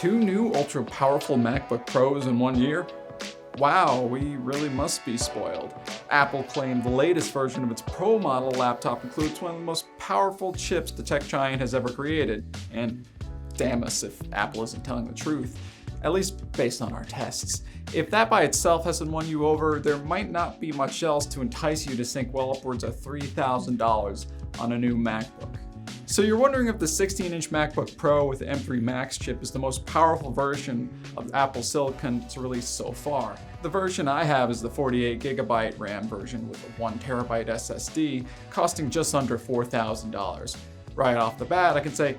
2 new ultra-powerful MacBook Pros in 1 year? Wow, we really must be spoiled. Apple claimed the latest version of its Pro model laptop includes one of the most powerful chips the tech giant has ever created. And damn us if Apple isn't telling the truth, at least based on our tests. If that by itself hasn't won you over, there might not be much else to entice you to sink well upwards of $3,000 on a new MacBook. So you're wondering if the 16-inch MacBook Pro with the M3 Max chip is the most powerful version of Apple Silicon to release so far. The version I have is the 48GB RAM version with a 1TB SSD, costing just under $4,000. Right off the bat, I can say,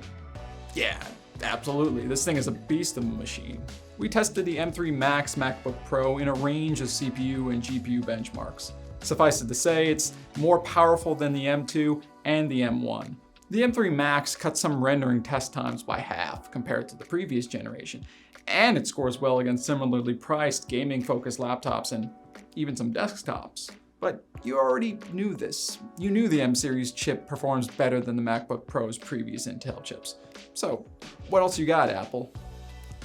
yeah, absolutely, this thing is a beast of a machine. We tested the M3 Max Macbook Pro in a range of CPU and GPU benchmarks. Suffice it to say, it's more powerful than the M2 and the M1. The M3 Max cut some rendering test times by half compared to the previous generation, and it scores well against similarly priced gaming-focused laptops and even some desktops. But you already knew this. You knew the M series chip performs better than the MacBook Pro's previous Intel chips. So, what else you got, Apple?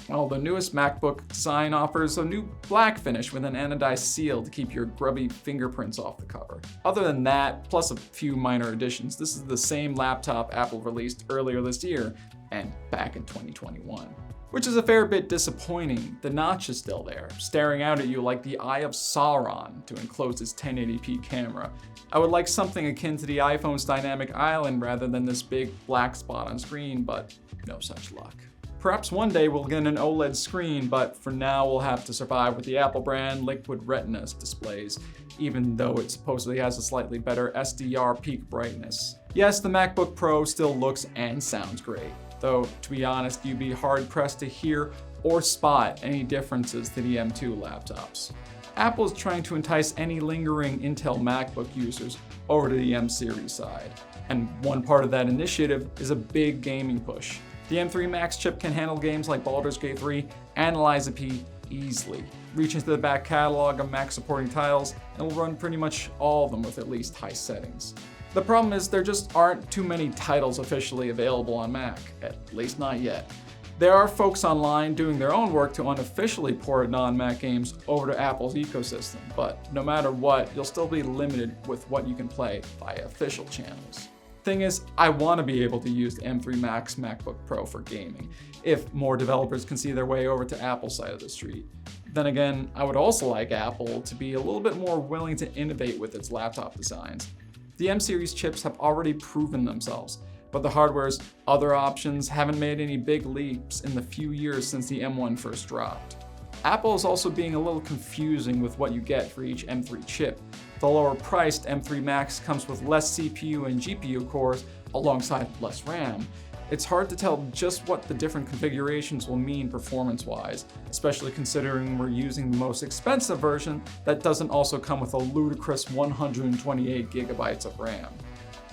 Well, the newest MacBook design offers a new black finish with an anodized seal to keep your grubby fingerprints off the cover. Other than that, plus a few minor additions, this is the same laptop Apple released earlier this year and back in 2021. Which is a fair bit disappointing. The notch is still there, staring out at you like the Eye of Sauron to enclose its 1080p camera. I would like something akin to the iPhone's dynamic island rather than this big black spot on screen, but no such luck. Perhaps one day we'll get an OLED screen, but for now we'll have to survive with the Apple brand Liquid Retina displays, even though it supposedly has a slightly better SDR peak brightness. Yes, the MacBook Pro still looks and sounds great, though to be honest, you'd be hard-pressed to hear or spot any differences to the M2 laptops. Apple is trying to entice any lingering Intel MacBook users over to the M series side, and one part of that initiative is a big gaming push. The M3 Max chip can handle games like Baldur's Gate 3 and Liza P easily, reach into the back catalog of Mac supporting titles, and will run pretty much all of them with at least high settings. The problem is there just aren't too many titles officially available on Mac, at least not yet. There are folks online doing their own work to unofficially port non-Mac games over to Apple's ecosystem, but no matter what, you'll still be limited with what you can play via official channels. Thing is, I want to be able to use the M3 Max MacBook Pro for gaming, if more developers can see their way over to Apple's side of the street. Then again, I would also like Apple to be a little bit more willing to innovate with its laptop designs. The M series chips have already proven themselves, but the hardware's other options haven't made any big leaps in the few years since the M1 first dropped. Apple is also being a little confusing with what you get for each M3 chip. The lower-priced M3 Max comes with less CPU and GPU cores alongside less RAM. It's hard to tell just what the different configurations will mean performance-wise, especially considering we're using the most expensive version that doesn't also come with a ludicrous 128GB of RAM.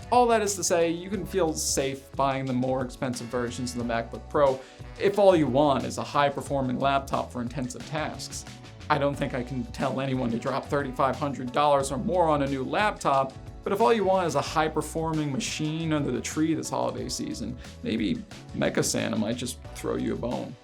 All that is to say, you can feel safe buying the more expensive versions of the MacBook Pro if all you want is a high-performing laptop for intensive tasks. I don't think I can tell anyone to drop $3,500 or more on a new laptop, but if all you want is a high-performing machine under the tree this holiday season, maybe Mecha Santa might just throw you a bone.